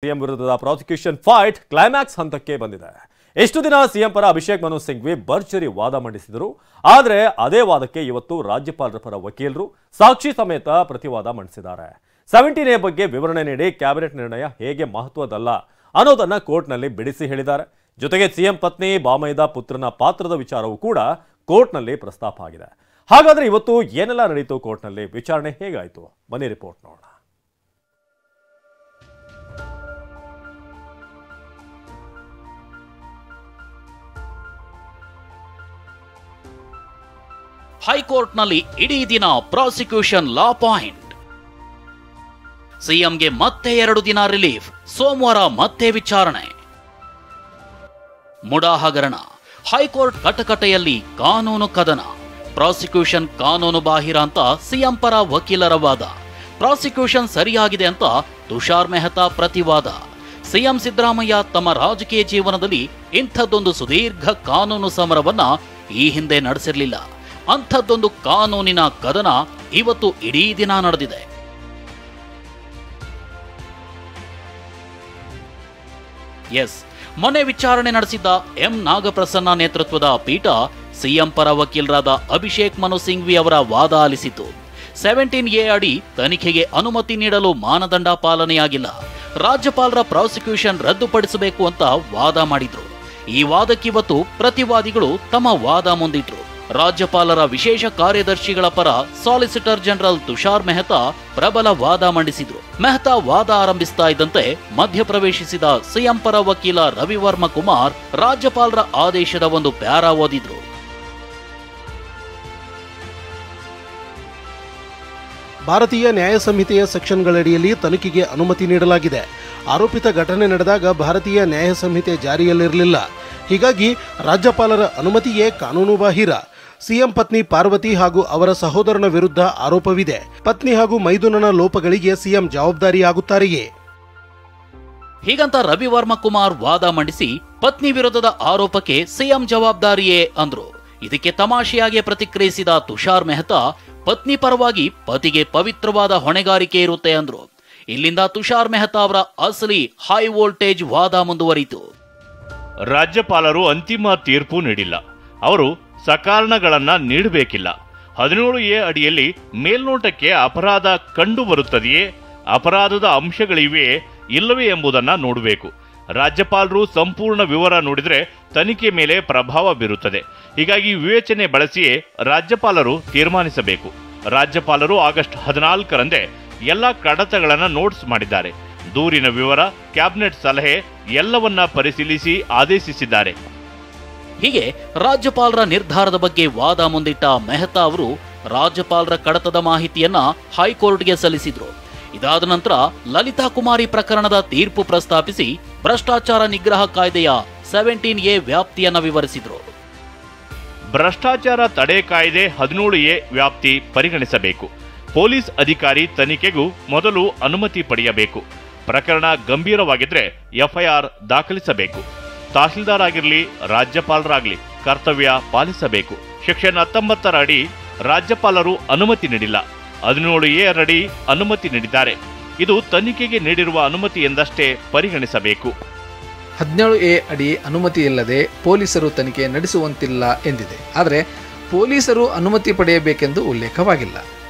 CM ವಿರುದ್ಧದ prosecution fight climax ಹಂತಕ್ಕೆ ಬಂದಿದೆ. ಎಷ್ಟು ದಿನ ಸಿಎಂ ಪರ ಅಭಿಷೇಕ್ ಮನು ಸಿಂಘ್ವಿ ಭರ್ಜರಿ ವಾದ ಮಂಡಿಸಿದರು. ಆದರೆ ಅದೇ ವಾದಕ್ಕೆ ಇವತ್ತು ರಾಜ್ಯಪಾಲರ ಪರ ವಕೀಲರು ಸಾಕ್ಷಿ ಸಮೇತ ಪ್ರತಿವಾದ ಮಂಡಿಸಿದ್ದಾರೆ. 17A ಬಗ್ಗೆ ವಿವರಣೆ ನೀಡಿ ಕ್ಯಾಬಿನೆಟ್ ನಿರ್ಣಯ ಹೇಗೆ ಮಹತ್ವದಲ್ಲ ಅನ್ನೋದನ್ನ ಕೋರ್ಟ್ನಲ್ಲಿ ಬಿಡಿಸಿ ಹೇಳಿದ್ದಾರೆ. ಜೊತೆಗೆ ಸಿಎಂ ಪತ್ನಿ ಬಾಮೈದ ಪುತ್ರನ ಪಾತ್ರದ ವಿಚಾರವೂ ಕೂಡ ಕೋರ್ಟ್ನಲ್ಲಿ ಪ್ರಸ್ತಾಪ ಆಗಿದೆ. ಹಾಗಾದ್ರೆ ಇವತ್ತು ಏನೆಲ್ಲ ನಡೆಯಿತು ಕೋರ್ಟ್ನಲ್ಲಿ, ವಿಚಾರಣೆ ಹೇಗಾಯಿತು, ಬನ್ನಿ ರಿಪೋರ್ಟ್ ನೋಡೋಣ. ಹೈಕೋರ್ಟ್ನಲ್ಲಿ ಇಡೀ ದಿನ ಪ್ರಾಸಿಕ್ಯೂಷನ್ ಲಾ ಪಾಯಿಂಟ್. ಸಿಎಂಗೆ ಮತ್ತೆ 2 ದಿನ ರಿಲೀಫ್, ಸೋಮವಾರ ಮತ್ತೆ ವಿಚಾರಣೆ. ಮುಡಾ ಹಗರಣ, ಹೈಕೋರ್ಟ್ ಕಟಕಟೆಯಲ್ಲಿ ಕಾನೂನು ಕದನ. ಪ್ರಾಸಿಕ್ಯೂಷನ್ ಕಾನೂನು ಬಾಹಿರ ಅಂತ ಸಿಎಂ ಪರ ವಕೀಲರ ವಾದ. ಪ್ರಾಸಿಕ್ಯೂಷನ್ ಸರಿಯಾಗಿದೆ ಅಂತ ತುಷಾರ್ ಮೆಹ್ತಾ ಪ್ರತಿವಾದ. ಸಿಎಂ ಸಿದ್ದರಾಮಯ್ಯ ತಮ್ಮ ರಾಜಕೀಯ ಜೀವನದಲ್ಲಿ ಇಂಥದ್ದೊಂದು ಸುದೀರ್ಘ ಕಾನೂನು ಸಮರವನ್ನ ಈ ಹಿಂದೆ ನಡೆಸಿರಲಿಲ್ಲ. ಅಂಥದ್ದೊಂದು ಕಾನೂನಿನ ಕದನ ಇವತ್ತು ಇಡೀ ದಿನ ನಡೆದಿದೆ. ಮೊನ್ನೆ ವಿಚಾರಣೆ ನಡೆಸಿದ್ದ ಎಂ ನಾಗಪ್ರಸನ್ನ ನೇತೃತ್ವದ ಪೀಠ ಸಿಎಂ ಪರ ವಕೀಲರಾದ ಅಭಿಷೇಕ್ ಮನು ಸಿಂಘ್ವಿ ಅವರ ವಾದ ಆಲಿಸಿತು. 17A ಅಡಿ ತನಿಖೆಗೆ ಅನುಮತಿ ನೀಡಲು ಮಾನದಂಡ ಪಾಲನೆಯಾಗಿಲ್ಲ, ರಾಜ್ಯಪಾಲರ ಪ್ರಾಸಿಕ್ಯೂಷನ್ ರದ್ದುಪಡಿಸಬೇಕು ಅಂತ ವಾದ ಮಾಡಿದ್ರು. ಈ ವಾದಕ್ಕಿವತ್ತು ಪ್ರತಿವಾದಿಗಳು ತಮ್ಮ ವಾದ ಮುಂದಿಟ್ರು. ರಾಜ್ಯಪಾಲರ ವಿಶೇಷ ಕಾರ್ಯದರ್ಶಿಗಳ ಪರ ಸಾಲಿಸಿಟರ್ ಜನರಲ್ ತುಷಾರ್ ಮೆಹ್ತಾ ಪ್ರಬಲ ವಾದ ಮಂಡಿಸಿದ್ರು. ಮೆಹ್ತಾ ವಾದ ಆರಂಭಿಸ್ತಾ ಇದ್ದಂತೆ ಮಧ್ಯಪ್ರವೇಶಿಸಿದ ಸಿಎಂ ಪರ ವಕೀಲ ರವಿವರ್ಮ ಕುಮಾರ್ ರಾಜ್ಯಪಾಲರ ಆದೇಶದ ಒಂದು ಪ್ಯಾರಾ ಓದಿದ್ರು. ಭಾರತೀಯ ನ್ಯಾಯ ಸಂಹಿತೆಯ ಸೆಕ್ಷನ್ಗಳಡಿಯಲ್ಲಿ ತನಿಖೆಗೆ ಅನುಮತಿ ನೀಡಲಾಗಿದೆ. ಆರೋಪಿತ ಘಟನೆ ನಡೆದಾಗ ಭಾರತೀಯ ನ್ಯಾಯ ಸಂಹಿತೆ ಜಾರಿಯಲ್ಲಿರಲಿಲ್ಲ. ಹೀಗಾಗಿ ರಾಜ್ಯಪಾಲರ ಅನುಮತಿಯೇ ಕಾನೂನು ಬಾಹಿರ. ಸಿಎಂ ಪತ್ನಿ ಪಾರ್ವತಿ ಹಾಗೂ ಅವರ ಸಹೋದರನ ವಿರುದ್ಧ ಆರೋಪವಿದೆ. ಪತ್ನಿ ಹಾಗೂ ಮೈದುನನ ಲೋಪಗಳಿಗೆ ಸಿಎಂ ಜವಾಬ್ದಾರಿಯಾಗುತ್ತಾರೆಯೇ? ಹೀಗಂತ ರವಿವರ್ಮ ಕುಮಾರ್ ವಾದ ಮಂಡಿಸಿ ಪತ್ನಿ ವಿರುದ್ಧದ ಆರೋಪಕ್ಕೆ ಸಿಎಂ ಜವಾಬ್ದಾರಿಯೇ ಅಂದ್ರು. ಇದಕ್ಕೆ ತಮಾಷೆಯಾಗಿ ಪ್ರತಿಕ್ರಿಯಿಸಿದ ತುಷಾರ್ ಮೆಹ್ತಾ ಪತ್ನಿ ಪರವಾಗಿ ಪತಿಗೆ ಪವಿತ್ರವಾದ ಹೊಣೆಗಾರಿಕೆ ಇರುತ್ತೆ ಅಂದ್ರು. ಇಲ್ಲಿಂದ ತುಷಾರ್ ಮೆಹ್ತಾ ಅವರ ಅಸಲಿ ಹೈ ವೋಲ್ಟೇಜ್ ವಾದ ಮುಂದುವರಿಯಿತು. ರಾಜ್ಯಪಾಲರು ಅಂತಿಮ ತೀರ್ಪು ನೀಡಿಲ್ಲ, ಅವರು ಸಕಾರಣಗಳನ್ನ ನೀಡಬೇಕಿಲ್ಲ. 17A ಅಡಿಯಲ್ಲಿ ಮೇಲ್ನೋಟಕ್ಕೆ ಅಪರಾಧ ಕಂಡು ಬರುತ್ತದೆಯೇ, ಅಪರಾಧದ ಅಂಶಗಳಿವೆಯೇ ಇಲ್ಲವೇ ಎಂಬುದನ್ನು ನೋಡಬೇಕು. ರಾಜ್ಯಪಾಲರು ಸಂಪೂರ್ಣ ವಿವರ ನೋಡಿದರೆ ತನಿಖೆ ಮೇಲೆ ಪ್ರಭಾವ ಬೀರುತ್ತದೆ. ಹೀಗಾಗಿ ವಿವೇಚನೆ ಬಳಸಿಯೇ ರಾಜ್ಯಪಾಲರು ತೀರ್ಮಾನಿಸಬೇಕು. ರಾಜ್ಯಪಾಲರು ಆಗಸ್ಟ್ 14ರಂದೇ ಎಲ್ಲ ಕಡತಗಳನ್ನು ನೋಟ್ಸ್ ಮಾಡಿದ್ದಾರೆ. ದೂರಿನ ವಿವರ, ಕ್ಯಾಬಿನೆಟ್ ಸಲಹೆ ಎಲ್ಲವನ್ನ ಪರಿಶೀಲಿಸಿ ಆದೇಶಿಸಿದ್ದಾರೆ. ಹೀಗೆ ರಾಜ್ಯಪಾಲರ ನಿರ್ಧಾರದ ಬಗ್ಗೆ ವಾದ ಮುಂದಿಟ್ಟ ಮೆಹ್ತಾ ಅವರು ರಾಜ್ಯಪಾಲರ ಕಡತದ ಮಾಹಿತಿಯನ್ನ ಹೈಕೋರ್ಟ್ಗೆ ಸಲ್ಲಿಸಿದ್ರು. ಇದಾದ ನಂತರ ಲಲಿತಾ ಕುಮಾರಿ ಪ್ರಕರಣದ ತೀರ್ಪು ಪ್ರಸ್ತಾಪಿಸಿ ಭ್ರಷ್ಟಾಚಾರ ನಿಗ್ರಹ ಕಾಯ್ದೆಯ 17A ವ್ಯಾಪ್ತಿಯನ್ನ ವಿವರಿಸಿದ್ರು. ಭ್ರಷ್ಟಾಚಾರ ತಡೆ ಕಾಯ್ದೆ 17A ವ್ಯಾಪ್ತಿ ಪರಿಗಣಿಸಬೇಕು. ಪೊಲೀಸ್ ಅಧಿಕಾರಿ ತನಿಖೆಗೂ ಮೊದಲು ಅನುಮತಿ ಪಡೆಯಬೇಕು. ಪ್ರಕರಣ ಗಂಭೀರವಾಗಿದ್ರೆ FIR ದಾಖಲಿಸಬೇಕು. ತಹಸೀಲ್ದಾರ್ ಆಗಿರಲಿ, ರಾಜ್ಯಪಾಲರಾಗಲಿ ಕರ್ತವ್ಯ ಪಾಲಿಸಬೇಕು. ಸೆಕ್ಷನ್ 19 ಅಡಿ ರಾಜ್ಯಪಾಲರು ಅನುಮತಿ ನೀಡಿಲ್ಲ, 17A ಅಡಿ ಅನುಮತಿ ನೀಡಿದ್ದಾರೆ. ಇದು ತನಿಖೆಗೆ ನೀಡಿರುವ ಅನುಮತಿ ಎಂದಷ್ಟೇ ಪರಿಗಣಿಸಬೇಕು. 17A ಅಡಿ ಅನುಮತಿ ಇಲ್ಲದೆ ಪೊಲೀಸರು ತನಿಖೆ ನಡೆಸುವಂತಿಲ್ಲ ಎಂದಿದೆ. ಆದರೆ ಪೊಲೀಸರು ಅನುಮತಿ ಪಡೆಯಬೇಕೆಂದು ಉಲ್ಲೇಖವಾಗಿಲ್ಲ.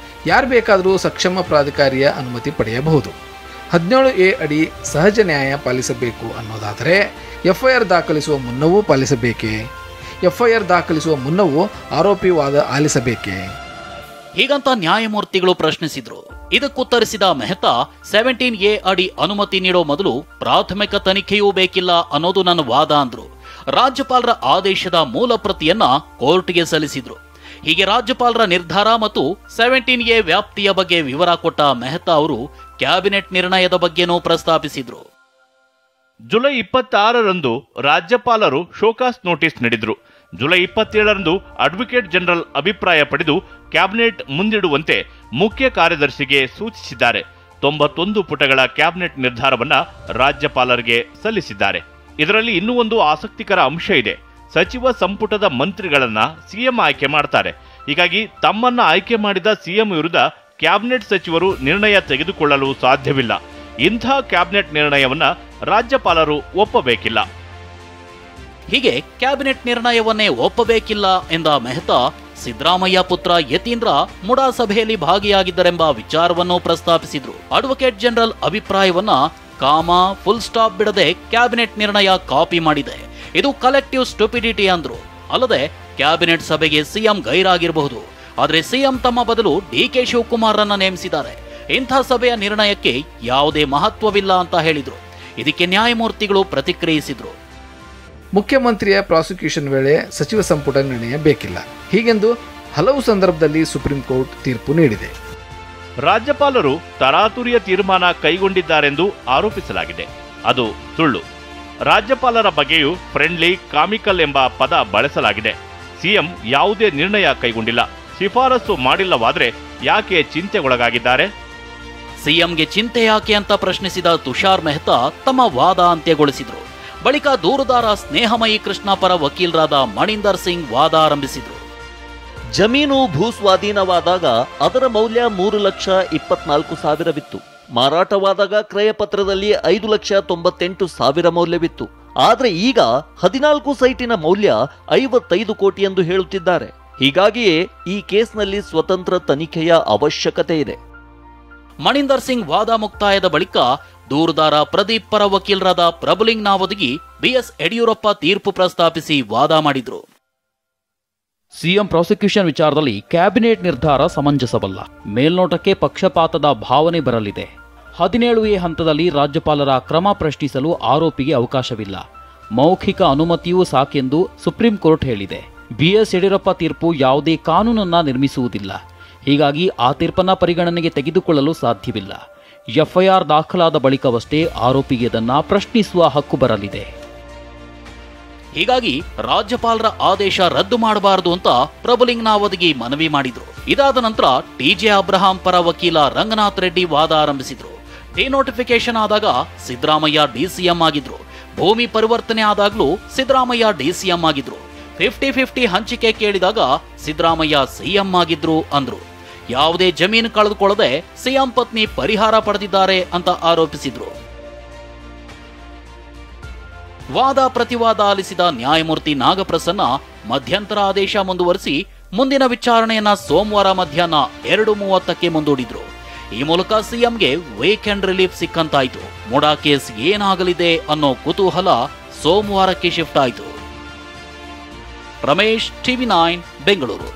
ಯಾರು ಬೇಕಾದರೂ ಸಕ್ಷಮ ಪ್ರಾಧಿಕಾರಿಯ ಅನುಮತಿ ಪಡೆಯಬಹುದು. 17A ಅಡಿ ಸಹಜ ನ್ಯಾಯ ಪಾಲಿಸಬೇಕು ಅನ್ನೋದಾದರೆ FIR ದಾಖಲಿಸುವ ಮುನ್ನವೂ ಪಾಲಿಸಬೇಕೇ? FIR ದಾಖಲಿಸುವ ಮುನ್ನವೂ ಆರೋಪಿ ವಾದ ಆಲಿಸಬೇಕೇ? ಹೀಗಂತ ನ್ಯಾಯಮೂರ್ತಿಗಳು ಪ್ರಶ್ನಿಸಿದ್ರು. ಇದಕ್ಕುತ್ತರಿಸಿದ ಮೆಹ್ತಾ 17A ಅಡಿ ಅನುಮತಿ ನೀಡೋ ಮೊದಲು ಪ್ರಾಥಮಿಕ ತನಿಖೆಯೂ ಬೇಕಿಲ್ಲ ಅನ್ನೋದು ನನ್ನ ವಾದ ಅಂದ್ರು. ರಾಜ್ಯಪಾಲರ ಆದೇಶದ ಮೂಲ ಪ್ರತಿಯನ್ನ ಕೋರ್ಟ್ಗೆ ಸಲ್ಲಿಸಿದ್ರು. ಹೀಗೆ ರಾಜ್ಯಪಾಲರ ನಿರ್ಧಾರ ಮತ್ತು 17A ವ್ಯಾಪ್ತಿಯ ಬಗ್ಗೆ ವಿವರ ಕೊಟ್ಟ ಮೆಹ್ತಾ ಅವರು ಕ್ಯಾಬಿನೆಟ್ ನಿರ್ಣಯದ ಬಗ್ಗೆನೂ ಪ್ರಸ್ತಾಪಿಸಿದ್ರು. ಜುಲೈ 26ರಂದು ರಾಜ್ಯಪಾಲರು ಶೋಕಾಸ್ ನೋಟಿಸ್ ನೀಡಿದ್ರು. ಜುಲೈ 27ರಂದು ಅಡ್ವೊಕೇಟ್ ಜನರಲ್ ಅಭಿಪ್ರಾಯ ಪಡೆದು ಕ್ಯಾಬಿನೆಟ್ ಮುಂದಿಡುವಂತೆ ಮುಖ್ಯ ಕಾರ್ಯದರ್ಶಿಗೆ ಸೂಚಿಸಿದ್ದಾರೆ. 91 ಪುಟಗಳ ಕ್ಯಾಬಿನೆಟ್ ನಿರ್ಧಾರವನ್ನ ರಾಜ್ಯಪಾಲರಿಗೆ ಸಲ್ಲಿಸಿದ್ದಾರೆ. ಇದರಲ್ಲಿ ಇನ್ನೂ ಒಂದು ಆಸಕ್ತಿಕರ ಅಂಶ ಇದೆ. ಸಚಿವ ಸಂಪುಟದ ಮಂತ್ರಿಗಳನ್ನ ಸಿಎಂ ಆಯ್ಕೆ ಮಾಡ್ತಾರೆ. ಹೀಗಾಗಿ ತಮ್ಮನ್ನ ಆಯ್ಕೆ ಮಾಡಿದ ಸಿಎಂ ವಿರುದ್ಧ ಕ್ಯಾಬಿನೆಟ್ ಸಚಿವರು ನಿರ್ಣಯ ತೆಗೆದುಕೊಳ್ಳಲು ಸಾಧ್ಯವಿಲ್ಲ. ಇಂಥ ಕ್ಯಾಬಿನೆಟ್ ನಿರ್ಣಯವನ್ನ ರಾಜ್ಯಪಾಲರು ಒಪ್ಪಬೇಕಿಲ್ಲ. ಹೀಗೆ ಕ್ಯಾಬಿನೆಟ್ ನಿರ್ಣಯವನ್ನೇ ಒಪ್ಪಬೇಕಿಲ್ಲ ಎಂದ ಮೆಹ್ತಾ ಸಿದ್ದರಾಮಯ್ಯ ಪುತ್ರ ಯತೀಂದ್ರ ಮುಡಾ ಸಭೆಯಲ್ಲಿ ಭಾಗಿಯಾಗಿದ್ದರೆಂಬ ವಿಚಾರವನ್ನು ಪ್ರಸ್ತಾಪಿಸಿದ್ರು. ಅಡ್ವೊಕೇಟ್ ಜನರಲ್ ಅಭಿಪ್ರಾಯವನ್ನ ಕಾಮ ಫುಲ್ ಸ್ಟಾಪ್ ಬಿಡದೆ ಕ್ಯಾಬಿನೆಟ್ ನಿರ್ಣಯ ಕಾಪಿ ಮಾಡಿದೆ. ಇದು ಕಲೆಕ್ಟಿವ್ ಸ್ಟುಪಿಡಿಟಿ ಅಂದ್ರು. ಅಲ್ಲದೆ ಕ್ಯಾಬಿನೆಟ್ ಸಭೆಗೆ ಸಿಎಂ ಗೈರಾಗಿರಬಹುದು, ಆದರೆ ಸಿಎಂ ತಮ್ಮ ಬದಲು ಡಿಕೆ ಶಿವಕುಮಾರ್ರನ್ನ ನೇಮಿಸಿದ್ದಾರೆ. ಇಂಥ ಸಭೆಯ ನಿರ್ಣಯಕ್ಕೆ ಯಾವುದೇ ಮಹತ್ವವಿಲ್ಲ ಅಂತ ಹೇಳಿದ್ರು. ಇದಕ್ಕೆ ನ್ಯಾಯಮೂರ್ತಿಗಳು ಪ್ರತಿಕ್ರಿಯಿಸಿದ್ರು. ಮುಖ್ಯಮಂತ್ರಿಯ ಪ್ರಾಸಿಕ್ಯೂಷನ್ ವೇಳೆ ಸಚಿವ ಸಂಪುಟ ನಿರ್ಣಯ ಬೇಕಿಲ್ಲ, ಹೀಗೆಂದು ಹಲವು ಸಂದರ್ಭದಲ್ಲಿ ಸುಪ್ರೀಂ ಕೋರ್ಟ್ ತೀರ್ಪು ನೀಡಿದೆ. ರಾಜ್ಯಪಾಲರು ತರಾತುರಿಯ ತೀರ್ಮಾನ ಕೈಗೊಂಡಿದ್ದಾರೆಂದು ಆರೋಪಿಸಲಾಗಿದೆ. ಅದು ಸುಳ್ಳು. ರಾಜ್ಯಪಾಲರ ಬಗ್ಗೆಯೂ ಫ್ರೆಂಡ್ಲಿ, ಕಾಮಿಕಲ್ ಎಂಬ ಪದ ಬಳಸಲಾಗಿದೆ. ಸಿಎಂ ಯಾವುದೇ ನಿರ್ಣಯ ಕೈಗೊಂಡಿಲ್ಲ, ಶಿಫಾರಸು ಮಾಡಿಲ್ಲವಾದ್ರೆ ಯಾಕೆ ಚಿಂತೆಗೊಳಗಾಗಿದ್ದಾರೆ? ಸಿಎಂಗೆ ಚಿಂತೆ ಯಾಕೆ ಅಂತ ಪ್ರಶ್ನಿಸಿದ ತುಷಾರ್ ಮೆಹ್ತಾ ತಮ್ಮ ವಾದ ಅಂತ್ಯಗೊಳಿಸಿದ್ರು. ಬಳಿಕ ದೂರುದಾರ ಸ್ನೇಹಮಯಿ ಕೃಷ್ಣ ಪರ ವಕೀಲರಾದ ಮಣಿಂದರ್ ಸಿಂಗ್ ವಾದ ಆರಂಭಿಸಿದ್ರು. ಜಮೀನು ಭೂಸ್ವಾಧೀನವಾದಾಗ ಅದರ ಮೌಲ್ಯ 3,24,000ವಿತ್ತು. ಮಾರಾಟವಾದಾಗ ಕ್ರಯ ಪತ್ರದಲ್ಲಿ 5,98,000 ಮೌಲ್ಯವಿತ್ತು. ಆದ್ರೆ ಈಗ 14 ಸೈಟಿನ ಮೌಲ್ಯ 55 ಕೋಟಿ ಎಂದು ಹೇಳುತ್ತಿದ್ದಾರೆ. ಹೀಗಾಗಿಯೇ ಈ ಕೇಸ್ನಲ್ಲಿ ಸ್ವತಂತ್ರ ತನಿಖೆಯ ಅವಶ್ಯಕತೆ ಇದೆ. ಮಣಿಂದರ್ ಸಿಂಗ್ ವಾದ ಮುಕ್ತಾಯದ ಬಳಿಕ ದೂರುದಾರ ಪ್ರದೀಪ್ ಪರ ವಕೀಲರಾದ ಪ್ರಭುಲಿಂಗ್ ನಾವದಗಿ ಬಿಎಸ್ ಯಡಿಯೂರಪ್ಪ ತೀರ್ಪು ಪ್ರಸ್ತಾಪಿಸಿ ವಾದ ಮಾಡಿದ್ರು. ಸಿಎಂ ಪ್ರಾಸಿಕ್ಯೂಷನ್ ವಿಚಾರದಲ್ಲಿ ಕ್ಯಾಬಿನೆಟ್ ನಿರ್ಧಾರ ಸಮಂಜಸವಲ್ಲ. ಮೇಲ್ನೋಟಕ್ಕೆ ಪಕ್ಷಪಾತದ ಭಾವನೆ ಬರಲಿದೆ. 17A ಹಂತದಲ್ಲಿ ರಾಜ್ಯಪಾಲರ ಕ್ರಮ ಪ್ರಶ್ನಿಸಲು ಆರೋಪಿಗೆ ಅವಕಾಶವಿಲ್ಲ. ಮೌಖಿಕ ಅನುಮತಿಯೂ ಸಾಕೆಂದು ಸುಪ್ರೀಂ ಕೋರ್ಟ್ ಹೇಳಿದೆ. ಬಿಎಸ್ ಯಡಿಯೂರಪ್ಪ ತೀರ್ಪು ಯಾವುದೇ ಕಾನೂನನ್ನ ನಿರ್ಮಿಸುವುದಿಲ್ಲ. ಹೀಗಾಗಿ ಆ ತೀರ್ಪನ್ನ ಪರಿಗಣನೆಗೆ ತೆಗೆದುಕೊಳ್ಳಲು ಸಾಧ್ಯವಿಲ್ಲ. ಎಫ್ಐಆರ್ ದಾಖಲಾದ ಬಳಿಕವಷ್ಟೇ ಆರೋಪಿಗೆ ಅದನ್ನ ಪ್ರಶ್ನಿಸುವ ಹಕ್ಕು ಬರಲಿದೆ. ಹೀಗಾಗಿ ರಾಜ್ಯಪಾಲರ ಆದೇಶ ರದ್ದು ಮಾಡಬಾರದು ಅಂತ ಪ್ರಭುಲಿಂಗ್ ನಾವದಗಿ ಮನವಿ ಮಾಡಿದ್ರು. ಇದಾದ ನಂತರ ಟಿಜೆ ಅಬ್ರಹಾಂ ಪರ ವಕೀಲ ರಂಗನಾಥ್ ರೆಡ್ಡಿ ವಾದ ಆರಂಭಿಸಿದ್ರು. ಡಿನೋಟಿಫಿಕೇಶನ್ ಆದಾಗ ಸಿದ್ದರಾಮಯ್ಯ ಡಿಸಿಎಂ ಆಗಿದ್ರು. ಭೂಮಿ ಪರಿವರ್ತನೆ ಆದಾಗ್ಲೂ ಸಿದ್ದರಾಮಯ್ಯ ಡಿಸಿಎಂ ಆಗಿದ್ರು. 50-50 ಹಂಚಿಕೆ ಕೇಳಿದಾಗ ಸಿದ್ದರಾಮಯ್ಯ ಸಿಎಂ ಆಗಿದ್ರು ಅಂದ್ರು. ಯಾವುದೇ ಜಮೀನು ಕಳೆದುಕೊಳ್ಳದೆ ಸಿಎಂ ಪತ್ನಿ ಪರಿಹಾರ ಪಡೆದಿದ್ದಾರೆ ಅಂತ ಆರೋಪಿಸಿದ್ರು. ವಾದ ಪ್ರತಿವಾದ ಆಲಿಸಿದ ನ್ಯಾಯಮೂರ್ತಿ ನಾಗಪ್ರಸನ್ನ ಮಧ್ಯಂತರ ಆದೇಶ ಮುಂದುವರಿಸಿ ಮುಂದಿನ ವಿಚಾರಣೆಯನ್ನ ಸೋಮವಾರ ಮಧ್ಯಾಹ್ನ 2:30ಕ್ಕೆ ಮುಂದೂಡಿದ್ರು. ಈ ಮೂಲಕ ಸಿಎಂಗೆ ವೀಕೆಂಡ್ ರಿಲೀಫ್ ಸಿಕ್ಕಂತಾಯ್ತು. ಮುಡಾ ಕೇಸ್ ಏನಾಗಲಿದೆ ಅನ್ನೋ ಕುತೂಹಲ ಸೋಮವಾರಕ್ಕೆ ಶಿಫ್ಟ್ ಆಯಿತು. ರಮೇಶ್, TV9 ಬೆಂಗಳೂರು.